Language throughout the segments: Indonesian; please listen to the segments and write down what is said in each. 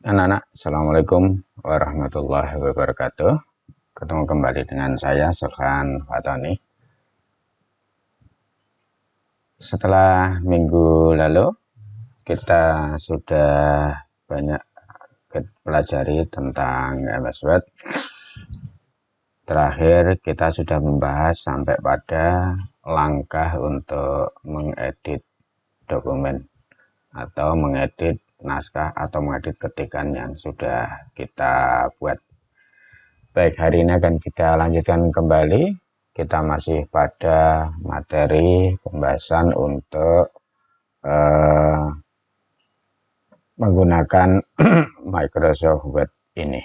Anak-anak, Assalamualaikum warahmatullahi wabarakatuh. Ketemu kembali dengan saya, Sulhan Fatoni. Setelah minggu lalu, kita sudah banyak pelajari tentang MS Word. Terakhir, kita sudah membahas sampai pada langkah untuk mengedit dokumen atau mengedit naskah atau mengedit ketikan yang sudah kita buat. Baik, hari ini akan kita lanjutkan kembali. Kita masih pada materi pembahasan untuk menggunakan Microsoft Word ini.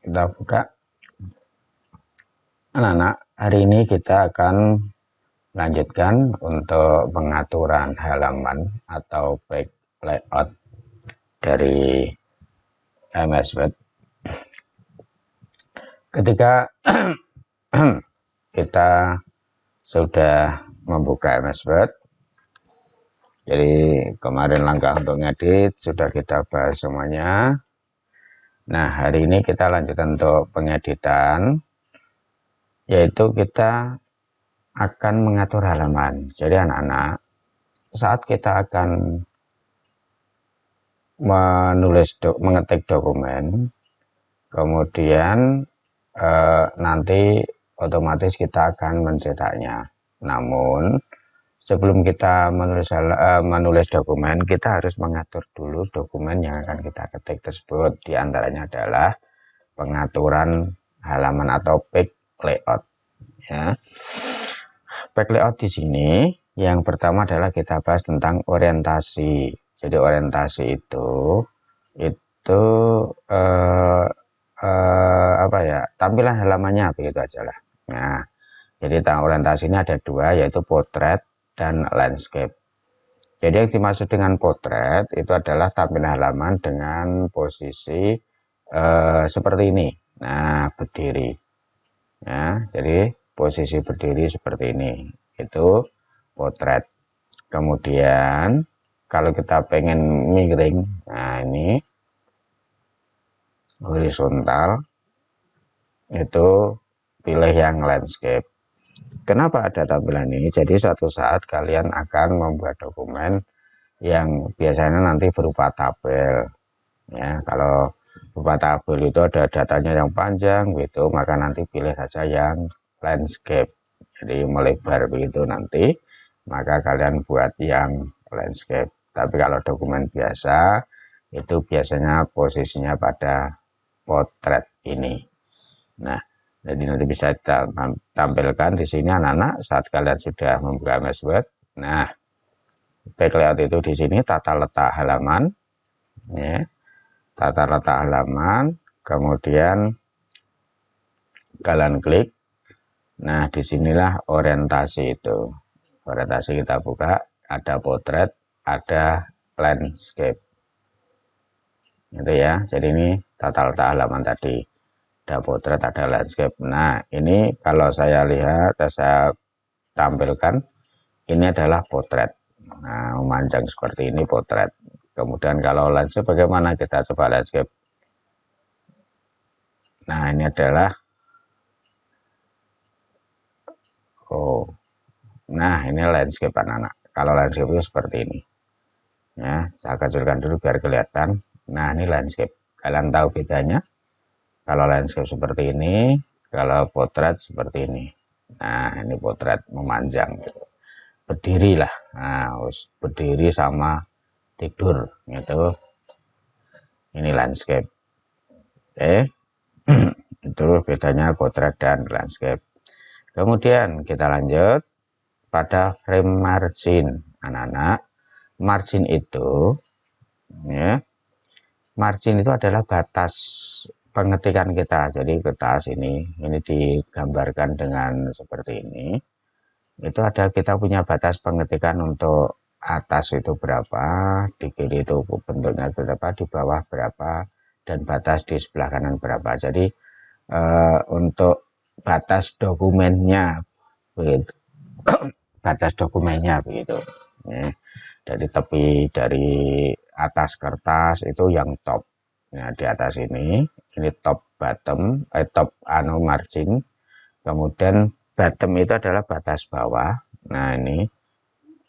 Kita buka. Anak-anak, hari ini kita akan lanjutkan untuk pengaturan halaman atau page layout dari MS Word. Ketika kita sudah membuka MS Word, jadi kemarin langkah untuk ngedit sudah kita bahas semuanya. Nah, hari ini kita lanjutkan untuk pengeditan, yaitu kita akan mengatur halaman. Jadi anak-anak, saat kita akan mengetik dokumen, kemudian nanti otomatis kita akan mencetaknya. Namun sebelum kita menulis dokumen, kita harus mengatur dulu dokumen yang akan kita ketik tersebut. Di antaranya adalah pengaturan halaman atau page layout. Ya. Page layout di sini yang pertama adalah kita bahas tentang orientasi. Jadi orientasi itu tampilan halamannya begitu aja lah. Nah, jadi orientasi ini ada dua, yaitu potret dan landscape. Jadi yang dimaksud dengan potret itu adalah tampilan halaman dengan posisi seperti ini. Nah, berdiri. Ya, jadi posisi berdiri seperti ini. Itu potret. Kemudian kalau kita pengen miring, nah ini horizontal, itu pilih yang landscape. Kenapa ada tampilan ini? Jadi suatu saat kalian akan membuat dokumen yang biasanya nanti berupa tabel. Ya, kalau berupa tabel itu ada datanya yang panjang gitu, maka nanti pilih saja yang landscape. Jadi melebar begitu nanti, maka kalian buat yang landscape. Tapi kalau dokumen biasa, itu biasanya posisinya pada potret ini. Nah, jadi nanti bisa kita tampilkan di sini anak-anak saat kalian sudah membuka MS Word. Nah, page layout itu di sini tata letak halaman, ya, tata letak halaman. Kemudian kalian klik. Nah, disinilah orientasi itu. Orientasi kita buka, ada potret, ada landscape. Itu ya. Jadi ini tata letak halaman tadi. Ada potret, ada landscape. Nah, ini kalau saya lihat, saya tampilkan, ini adalah potret. Nah, memanjang seperti ini potret. Kemudian kalau landscape bagaimana? Kita coba landscape. Nah, ini adalah nah, ini landscape anak-anak. Kalau landscape itu seperti ini. Ya, saya kecilkan dulu biar kelihatan. Nah, ini landscape. Kalian tahu bedanya? Kalau landscape seperti ini, kalau potret seperti ini. Nah, ini potret memanjang. Berdiri lah. Nah, berdiri sama tidur. Gitu. Ini landscape. Oke. Itu bedanya potret dan landscape. Kemudian kita lanjut pada frame margin. Anak-anak, margin itu, ya, margin itu adalah batas pengetikan kita. Jadi kertas ini digambarkan dengan seperti ini. Itu ada, kita punya batas pengetikan untuk atas itu berapa, di kiri itu bentuknya berapa, di bawah berapa, dan batas di sebelah kanan berapa. Jadi untuk batas dokumennya begitu. Batas dokumennya begitu. Dari tepi dari atas kertas itu yang top. Nah, di atas ini top bottom, top margin. Kemudian bottom itu adalah batas bawah. Nah, ini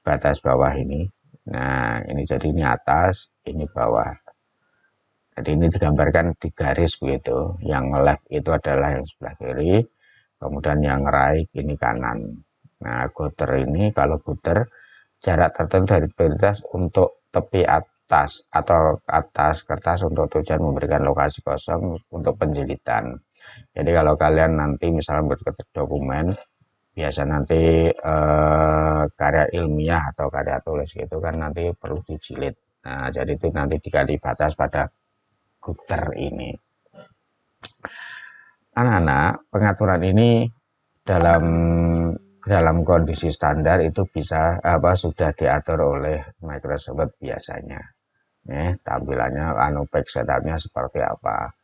batas bawah ini. Nah, ini jadi ini atas, ini bawah. Jadi ini digambarkan di garis begitu. Yang left itu adalah yang sebelah kiri, kemudian yang right ini kanan. Nah, gutter ini kalau gutter jarak tertentu dari prioritas untuk tepi atas atau atas kertas untuk tujuan memberikan lokasi kosong untuk penjilitan. Jadi kalau kalian nanti misalnya berketik dokumen, biasa nanti karya ilmiah atau karya tulis gitu kan nanti perlu dijilid. Nah, jadi itu nanti dikali batas pada gutter ini. Anak-anak, pengaturan ini dalam kondisi standar itu bisa sudah diatur oleh Microsoft biasanya. Tampilannya back setupnya seperti apa.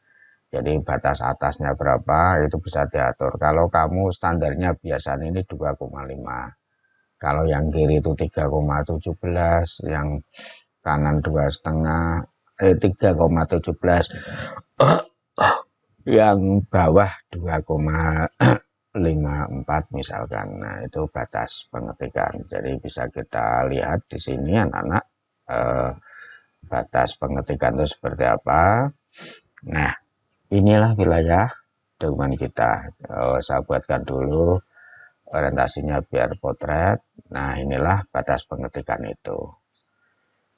Jadi batas atasnya berapa itu bisa diatur. Kalau kamu standarnya biasanya ini 2,5. Kalau yang kiri itu 3,17, yang kanan 2,5, 3,17. Yang bawah 2,54 misalkan. Nah, itu batas pengetikan. Jadi bisa kita lihat di sini anak-anak batas pengetikan itu seperti apa. Nah, inilah wilayah dokumen kita. Saya buatkan dulu orientasinya biar potret. Nah, inilah batas pengetikan itu.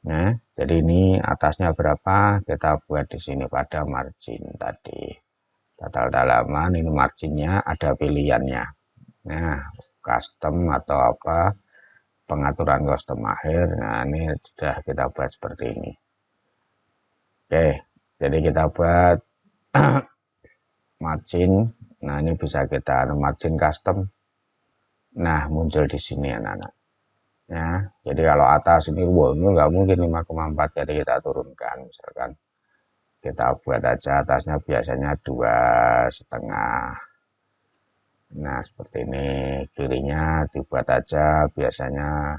Nah, jadi ini atasnya berapa? Kita buat di sini pada margin tadi. Total dalaman ini marginnya ada pilihannya. Nah, custom atau apa pengaturan custom akhir. Nah, ini sudah kita buat seperti ini. Oke, jadi kita buat margin. Nah, ini bisa kita margin custom. Nah, muncul di sini anak-anak. Ya, jadi kalau atas ini ini nggak mungkin 5,4, jadi kita turunkan misalkan. Kita buat aja atasnya biasanya 2,5. Nah, seperti ini. Kirinya dibuat aja biasanya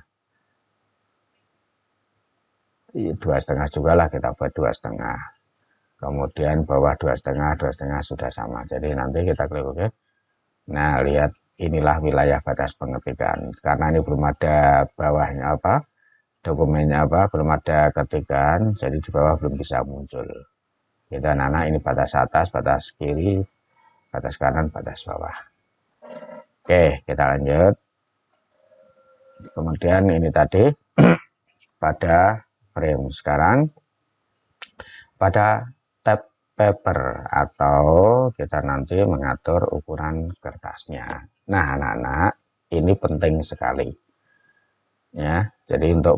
2,5 juga lah, kita buat 2,5. Kemudian bawah 2,5 sudah sama. Jadi nanti kita klik oke. Nah, lihat inilah wilayah batas pengetikan. Karena ini belum ada bawahnya dokumennya belum ada ketikan, jadi di bawah belum bisa muncul. Gitu anak-anak, ini batas atas, batas kiri, batas kanan, batas bawah. Oke, kita lanjut. Kemudian ini tadi pada frame. Sekarang pada tab paper atau kita nanti mengatur ukuran kertasnya. Nah, anak-anak, ini penting sekali. Ya, jadi untuk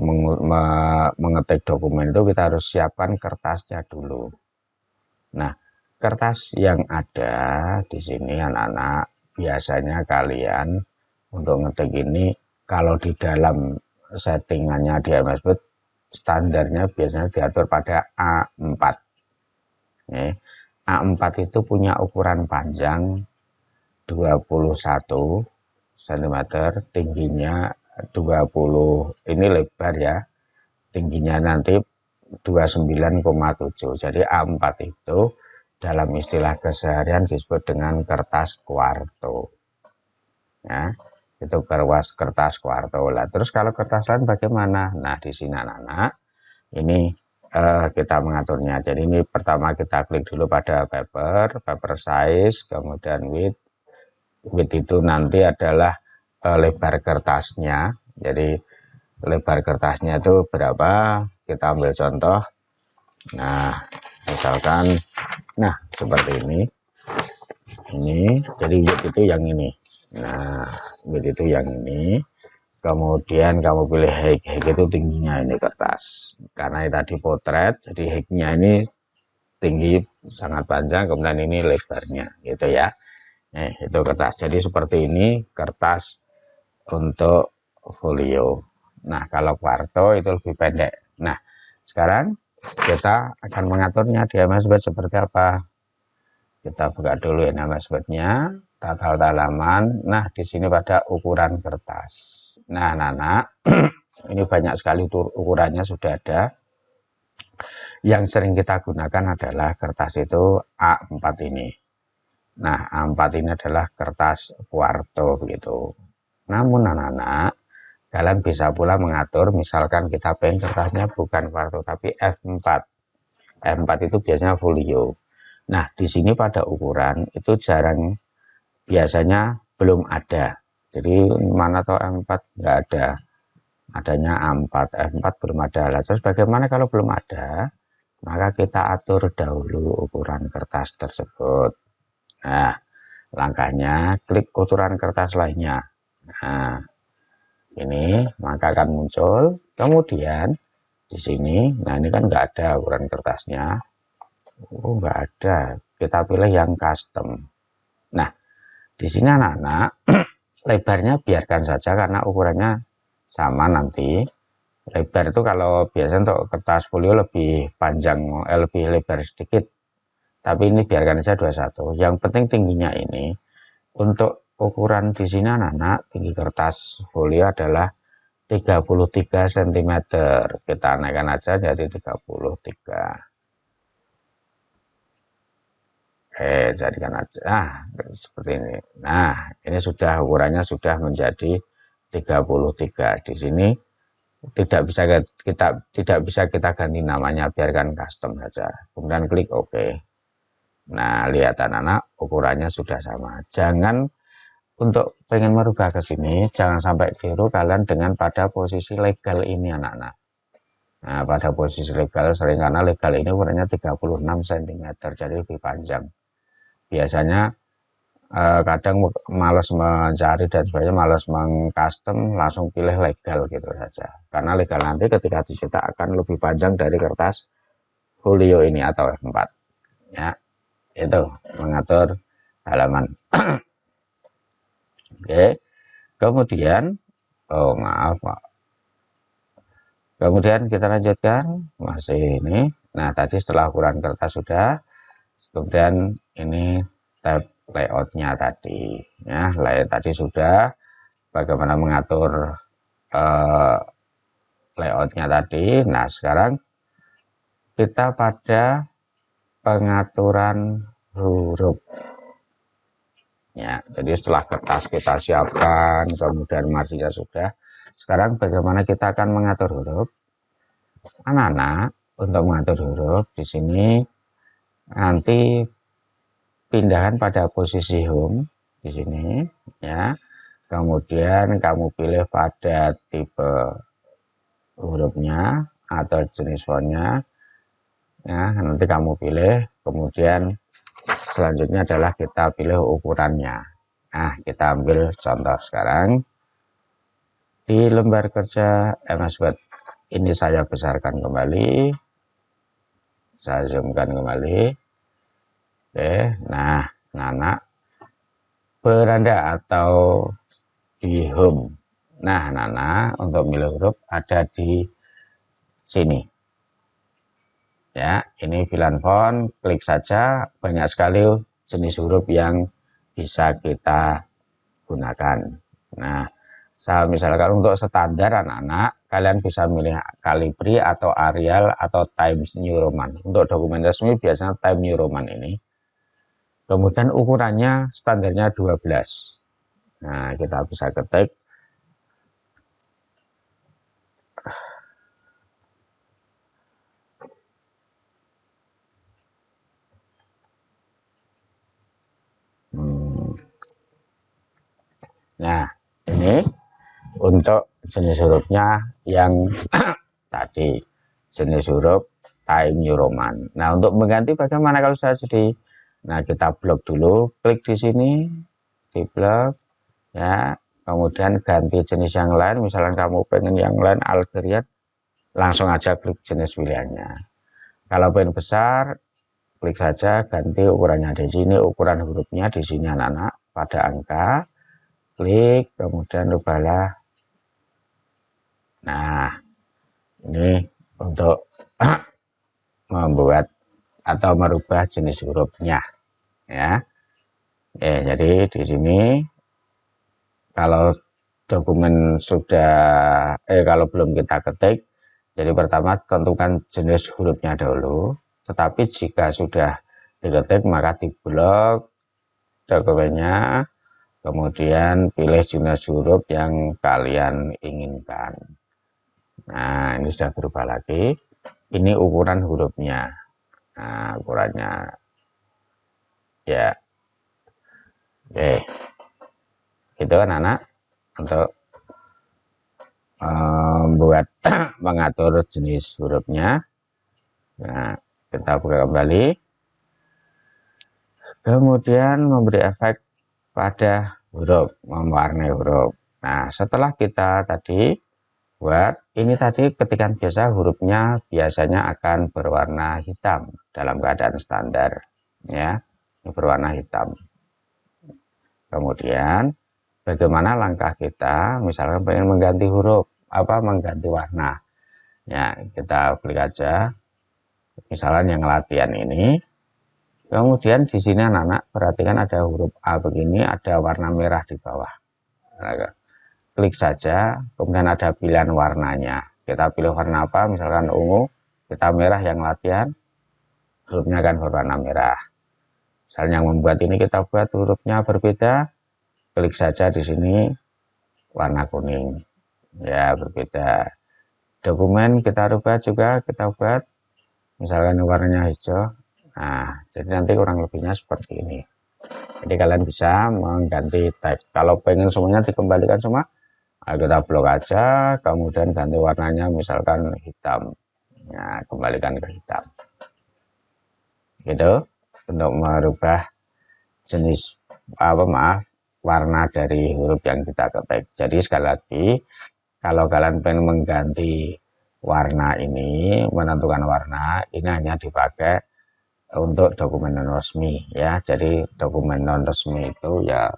mengetik dokumen itu kita harus siapkan kertasnya dulu. Nah, kertas yang ada di sini anak-anak, biasanya kalian untuk ngetik ini kalau di dalam settingannya di MS Word standarnya biasanya diatur pada A4. A4 itu punya ukuran panjang 21 cm, tingginya 20, ini lebar ya, tingginya nanti 29,7. Jadi A4 itu dalam istilah keseharian disebut dengan kertas kuarto. Ya, itu kertas kuarto lah. Terus kalau kertas lain bagaimana? Nah, di sini anak-anak, ini kita mengaturnya. Jadi ini pertama kita klik dulu pada paper size, kemudian width. Width itu nanti adalah lebar kertasnya. Jadi lebar kertasnya itu berapa? Kita ambil contoh. Nah, misalkan, nah seperti ini. Jadi width itu yang ini. Nah, width itu yang ini. Kemudian kamu pilih height itu tingginya ini kertas. Karena ini tadi potret, jadi height-nya ini tinggi sangat panjang, kemudian ini lebarnya, gitu ya. Itu kertas. Jadi seperti ini kertas untuk folio. Nah, kalau kuarto itu lebih pendek. Nah, sekarang kita akan mengaturnya di MS Word seperti apa. Kita buka dulu ya MS Word-nya, tata halaman. Nah, di sini pada ukuran kertas. Nah, anak-anak, ini banyak sekali ukurannya sudah ada. Yang sering kita gunakan adalah kertas itu A4 ini. Nah, A4 ini adalah kertas kuarto begitu. Namun anak-anak, kalian bisa pula mengatur, misalkan kita pengen kertasnya bukan kuarto tapi F4. F4 itu biasanya folio. Nah, di sini pada ukuran itu jarang, biasanya belum ada. Jadi mana tahu M4 nggak ada. Adanya A4, F4 belum ada. Lah, terus bagaimana kalau belum ada? Maka kita atur dahulu ukuran kertas tersebut. Nah, langkahnya klik ukuran kertas lainnya. Nah, ini maka akan muncul. Kemudian di sini, nah ini kan nggak ada ukuran kertasnya. Oh, nggak ada. Kita pilih yang custom. Nah, di sini anak-anak lebarnya biarkan saja karena ukurannya sama nanti. Lebar itu kalau biasa untuk kertas folio lebih panjang, lebih lebar sedikit. Tapi ini biarkan saja 21. Yang penting tingginya ini. Untuk ukuran di sini anak-anak, tinggi kertas folio adalah 33 cm. Kita naikkan aja jadi 33. Jadikan aja. Nah, seperti ini. Nah, ini sudah ukurannya sudah menjadi 33. Di sini tidak bisa kita ganti namanya, biarkan custom saja. Kemudian klik OK. Nah, lihat anak-anak, ukurannya sudah sama. Jangan, untuk pengen merubah ke sini, jangan sampai keliru kalian dengan pada posisi legal ini anak-anak. Nah, pada posisi legal sering karena legal ini ukurannya 36 cm, jadi lebih panjang. Biasanya kadang males mencari dan sebagainya, males mengcustom, langsung pilih legal gitu saja. Karena legal nanti ketika dicetak akan lebih panjang dari kertas folio ini atau F4. Ya, itu mengatur halaman. Oke. Kemudian, oh maaf Pak. Kemudian kita lanjutkan masih ini. Nah, tadi setelah ukuran kertas sudah, kemudian ini tab layoutnya tadi, ya layout tadi sudah, bagaimana mengatur layoutnya tadi. Nah, sekarang kita pada pengaturan huruf, ya. Jadi setelah kertas kita siapkan, kemudian margin sudah, sekarang bagaimana kita akan mengatur huruf. Anak-anak, untuk mengatur huruf di sini nanti pindahkan pada posisi home di sini, ya. Kemudian kamu pilih pada tipe hurufnya atau jenis fontnya, ya. Nanti kamu pilih. Kemudian selanjutnya adalah kita pilih ukurannya. Nah, kita ambil contoh sekarang di lembar kerja MS Word. Ini saya besarkan kembali, saya zoomkan kembali. Oke, nah, anak beranda atau di home. Nah, anak untuk milih huruf ada di sini. Ya, ini pilihan font, klik saja, banyak sekali jenis huruf yang bisa kita gunakan. Nah, saya misalkan untuk standar anak-anak, kalian bisa milih Calibri atau Arial atau Times New Roman. Untuk dokumen resmi biasanya Times New Roman ini. Kemudian ukurannya standarnya 12. Nah, kita bisa ketik. Nah, ini untuk jenis hurufnya yang tadi. Jenis huruf Times New Roman. Nah, untuk mengganti bagaimana kalau saya jadi? Nah, kita blok dulu, klik di sini, di blok, ya. Kemudian ganti jenis yang lain, misalkan kamu pengen yang lain Algerian, langsung aja klik jenis pilihannya. Kalau pengen besar, klik saja ganti ukurannya di sini, ukuran hurufnya di sini anak-anak pada angka, klik, kemudian rubahlah. Nah, ini untuk membuat atau merubah jenis hurufnya, ya. Jadi di sini kalau dokumen sudah kalau belum kita ketik, Jadi pertama tentukan jenis hurufnya dahulu, tetapi jika sudah diketik maka diblok dokumennya, kemudian pilih jenis huruf yang kalian inginkan. Nah, ini sudah berubah lagi. Ini ukuran hurufnya. Nah, ukurannya ya. Oke. Itu kan anak untuk membuat mengatur jenis hurufnya. Nah, kita buka kembali. Kemudian memberi efek pada huruf, mewarnai huruf. Nah, setelah kita tadi buat ini tadi ketikan biasa, hurufnya biasanya akan berwarna hitam dalam keadaan standar, ya, berwarna hitam. Kemudian bagaimana langkah kita, misalkan pengen mengganti huruf, mengganti warna, ya kita klik aja, misalnya yang latihan ini. Kemudian di sini anak-anak perhatikan ada huruf A begini, ada warna merah di bawah. Nah, klik saja, kemudian ada pilihan warnanya. Kita pilih warna apa, misalkan ungu, kita merah yang latihan, hurufnya akan berwarna merah. Misalnya yang membuat ini kita buat hurufnya berbeda, klik saja di sini warna kuning. Ya, berbeda. Dokumen kita rubah juga, kita buat misalkan warnanya hijau. Nah, jadi nanti kurang lebihnya seperti ini. Jadi kalian bisa mengganti teks. Kalau pengen semuanya dikembalikan semua, kita blok aja, kemudian ganti warnanya misalkan hitam. Nah, kembalikan ke hitam. Gitu, untuk merubah jenis warna dari huruf yang kita ketik. Jadi sekali lagi, kalau kalian pengen mengganti warna ini, menentukan warna, ini hanya dipakai untuk dokumen non resmi, ya. Jadi dokumen non resmi itu ya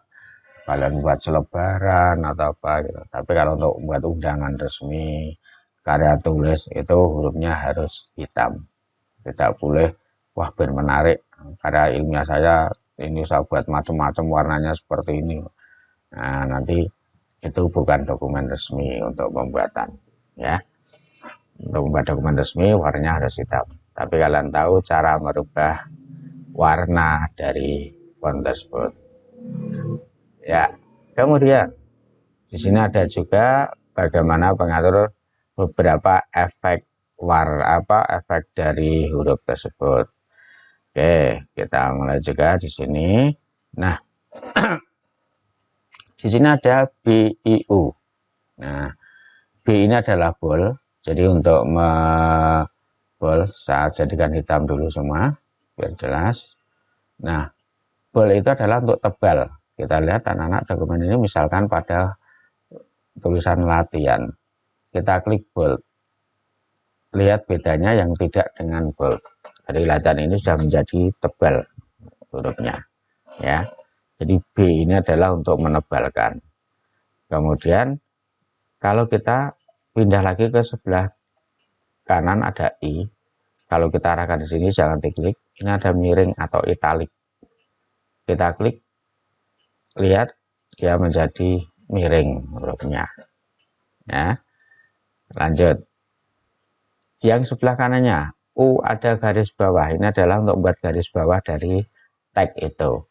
kalian buat selebaran atau apa gitu. Tapi kalau untuk buat undangan resmi, karya tulis, itu hurufnya harus hitam. Tidak boleh, wah ben menarik, karya ilmiah saya ini saya buat macam-macam warnanya seperti ini. Nah, nanti itu bukan dokumen resmi untuk pembuatan, ya. Untuk membuat dokumen resmi warnanya harus hitam. Tapi kalian tahu cara merubah warna dari font tersebut. Ya, kemudian di sini ada juga bagaimana mengatur beberapa efek efek dari huruf tersebut. Oke, kita mulai juga di sini. Nah, di sini ada BIU. Nah, B ini adalah bold. Jadi untuk bold, saat jadikan hitam dulu semua biar jelas. Nah, bold itu adalah untuk tebal. Kita lihat anak-anak dokumen ini misalkan pada tulisan latihan, kita klik bold, lihat bedanya yang tidak dengan bold. Jadi latihan ini sudah menjadi tebal hurufnya, ya. Jadi B ini adalah untuk menebalkan. Kemudian kalau kita pindah lagi ke sebelah kanan ada I. Kalau kita arahkan di sini jangan diklik. Ini ada miring atau italik. Kita klik, lihat dia menjadi miring hurufnya. Ya, lanjut. Yang sebelah kanannya U ada garis bawah. Ini adalah untuk membuat garis bawah dari tag itu.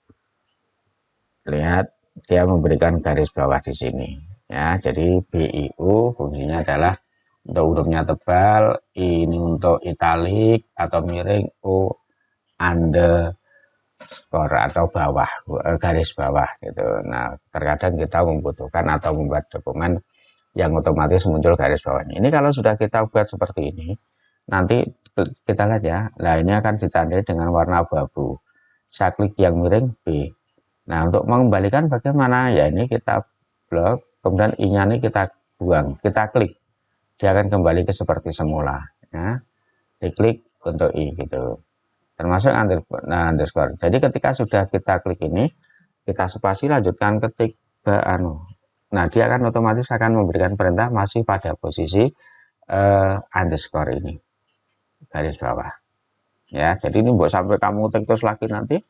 Lihat dia memberikan garis bawah di sini. Ya, jadi BIU fungsinya adalah untuk hurufnya tebal, ini untuk italik atau miring, U underscore atau bawah, garis bawah gitu. Nah, terkadang kita membutuhkan atau membuat dokumen yang otomatis muncul garis bawahnya. Ini kalau sudah kita buat seperti ini, nanti kita lihat ya, nah ini akan ditandai dengan warna abu-abu. Saya klik yang miring B. Nah, untuk mengembalikan bagaimana? Ya ini kita blok, kemudian I-nya ini kita buang, kita klik. Dia akan kembali ke seperti semula. Ya. Diklik untuk I gitu. Termasuk underscore. Jadi ketika sudah kita klik ini, kita spasi lanjutkan ketik ke Nah, dia akan otomatis akan memberikan perintah masih pada posisi underscore ini. Garis bawah. Ya, jadi ini buat sampai kamu ketik terus lagi nanti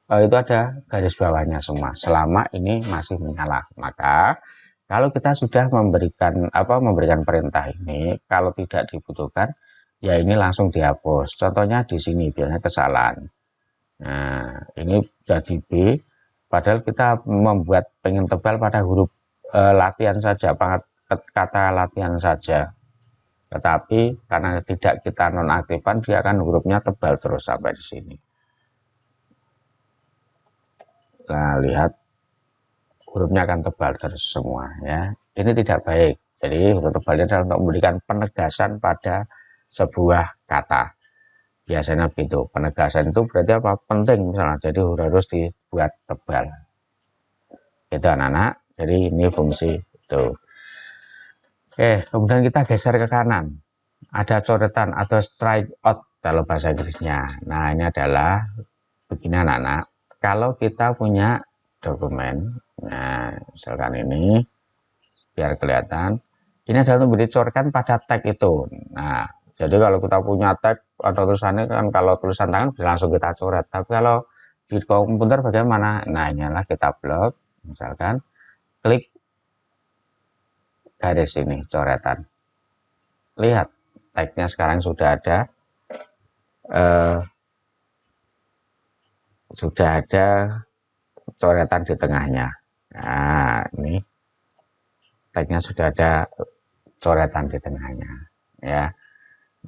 itu ada garis bawahnya semua selama ini masih menyala. Maka Kalau kita sudah memberikan perintah ini, kalau tidak dibutuhkan, ya ini langsung dihapus. Contohnya di sini biasanya kesalahan. Nah, ini jadi B, padahal kita membuat pengen tebal pada huruf latihan saja, kata latihan saja. Tetapi karena tidak kita nonaktifkan, dia akan hurufnya tebal terus sampai di sini. Nah, lihat hurufnya akan tebal terus semua ya. Ini tidak baik. Jadi huruf tebalnya adalah untuk memberikan penegasan pada sebuah kata. Biasanya begitu. Penegasan itu berarti apa? Penting misalnya. Jadi harus dibuat tebal. Itu anak-anak. Jadi ini fungsi itu. Oke, kemudian kita geser ke kanan. Ada coretan atau strike out kalau bahasa Inggrisnya. Nah, ini adalah begini anak-anak. Kalau kita punya dokumen, nah misalkan ini biar kelihatan, ini adalah untuk dicoretkan pada tag itu. Nah, jadi kalau kita punya tag atau tulisannya kan, kalau tulisan tangan bisa langsung kita coret. Tapi kalau di komputer bagaimana? Nah, inilah kita blok, misalkan klik garis ini coretan. Lihat tagnya sekarang sudah ada. Sudah ada coretan di tengahnya. Nah, ini tagnya sudah ada coretan di tengahnya ya.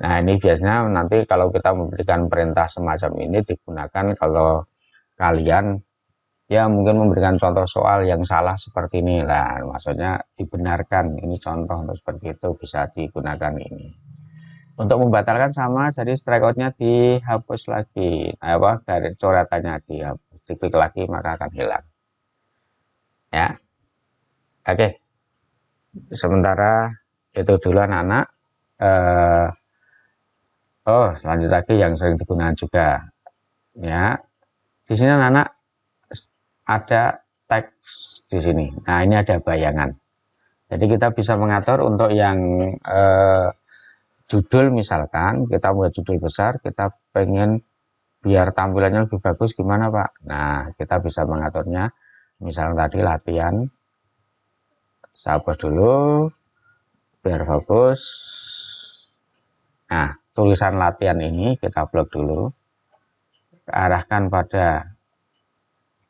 Nah, ini biasanya nanti kalau kita memberikan perintah semacam ini digunakan kalau kalian ya mungkin memberikan contoh soal yang salah seperti ini lah, maksudnya dibenarkan. Ini contoh untuk seperti itu bisa digunakan ini. Untuk membatalkan sama, jadi strikeoutnya dihapus lagi, dari coretannya dihapus, diklik lagi maka akan hilang. Ya, oke. Sementara itu dulu anak-anak. Selanjut lagi yang sering digunakan juga. Ya, di sini anak-anak ada teks di sini. Nah, ini ada bayangan. Jadi kita bisa mengatur untuk yang judul, misalkan kita buat judul besar, kita pengen biar tampilannya lebih bagus gimana Pak? Nah, kita bisa mengaturnya. Misalnya tadi latihan, saya hapus dulu biar fokus. Nah, tulisan latihan ini kita blok dulu, arahkan pada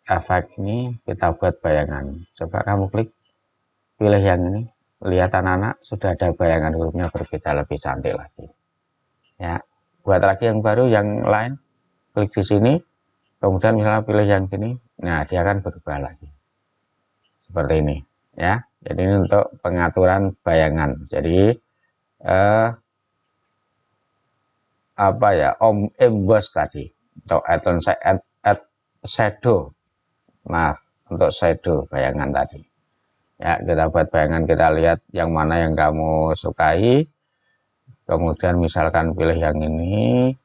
efek ini, kita buat bayangan. Coba kamu klik, pilih yang ini. Lihat anak-anak, sudah ada bayangan hurufnya berbeda, lebih cantik lagi. Ya, buat lagi yang baru, yang lain, klik di sini, kemudian misalnya pilih yang sini, nah dia akan berubah lagi. Seperti ini, ya. Jadi ini untuk pengaturan bayangan. Jadi emboss tadi, untuk add shadow, maaf, untuk shadow bayangan tadi. Ya, kita buat bayangan, kita lihat yang mana yang kamu sukai. Kemudian misalkan pilih yang ini.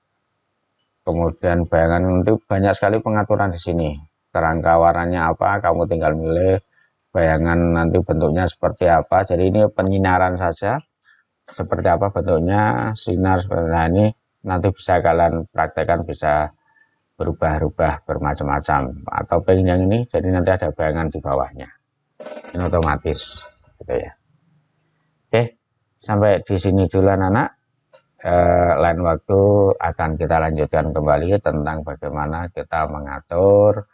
Kemudian bayangan itu banyak sekali pengaturan di sini. Kerangka warnanya apa, kamu tinggal milih. Bayangan nanti bentuknya seperti apa. Jadi ini penyinaran saja. Seperti apa bentuknya, sinar seperti ini. Nanti bisa kalian praktekkan, bisa berubah-ubah bermacam-macam. Atau pengen yang ini, jadi nanti ada bayangan di bawahnya. Ini otomatis gitu ya. Oke, sampai di sini dulu anak-anak. Lain waktu akan kita lanjutkan kembali tentang bagaimana kita mengatur,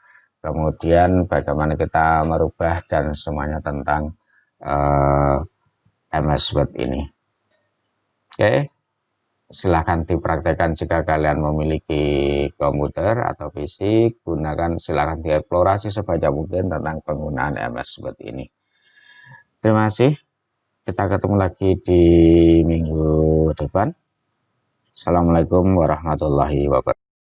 kemudian bagaimana kita merubah dan semuanya tentang MS Word ini. Oke, silahkan dipraktekkan jika kalian memiliki komputer atau PC, silahkan dieksplorasi sebanyak mungkin tentang penggunaan MS Word ini. Terima kasih, kita ketemu lagi di minggu depan. Assalamualaikum warahmatullahi wabarakatuh.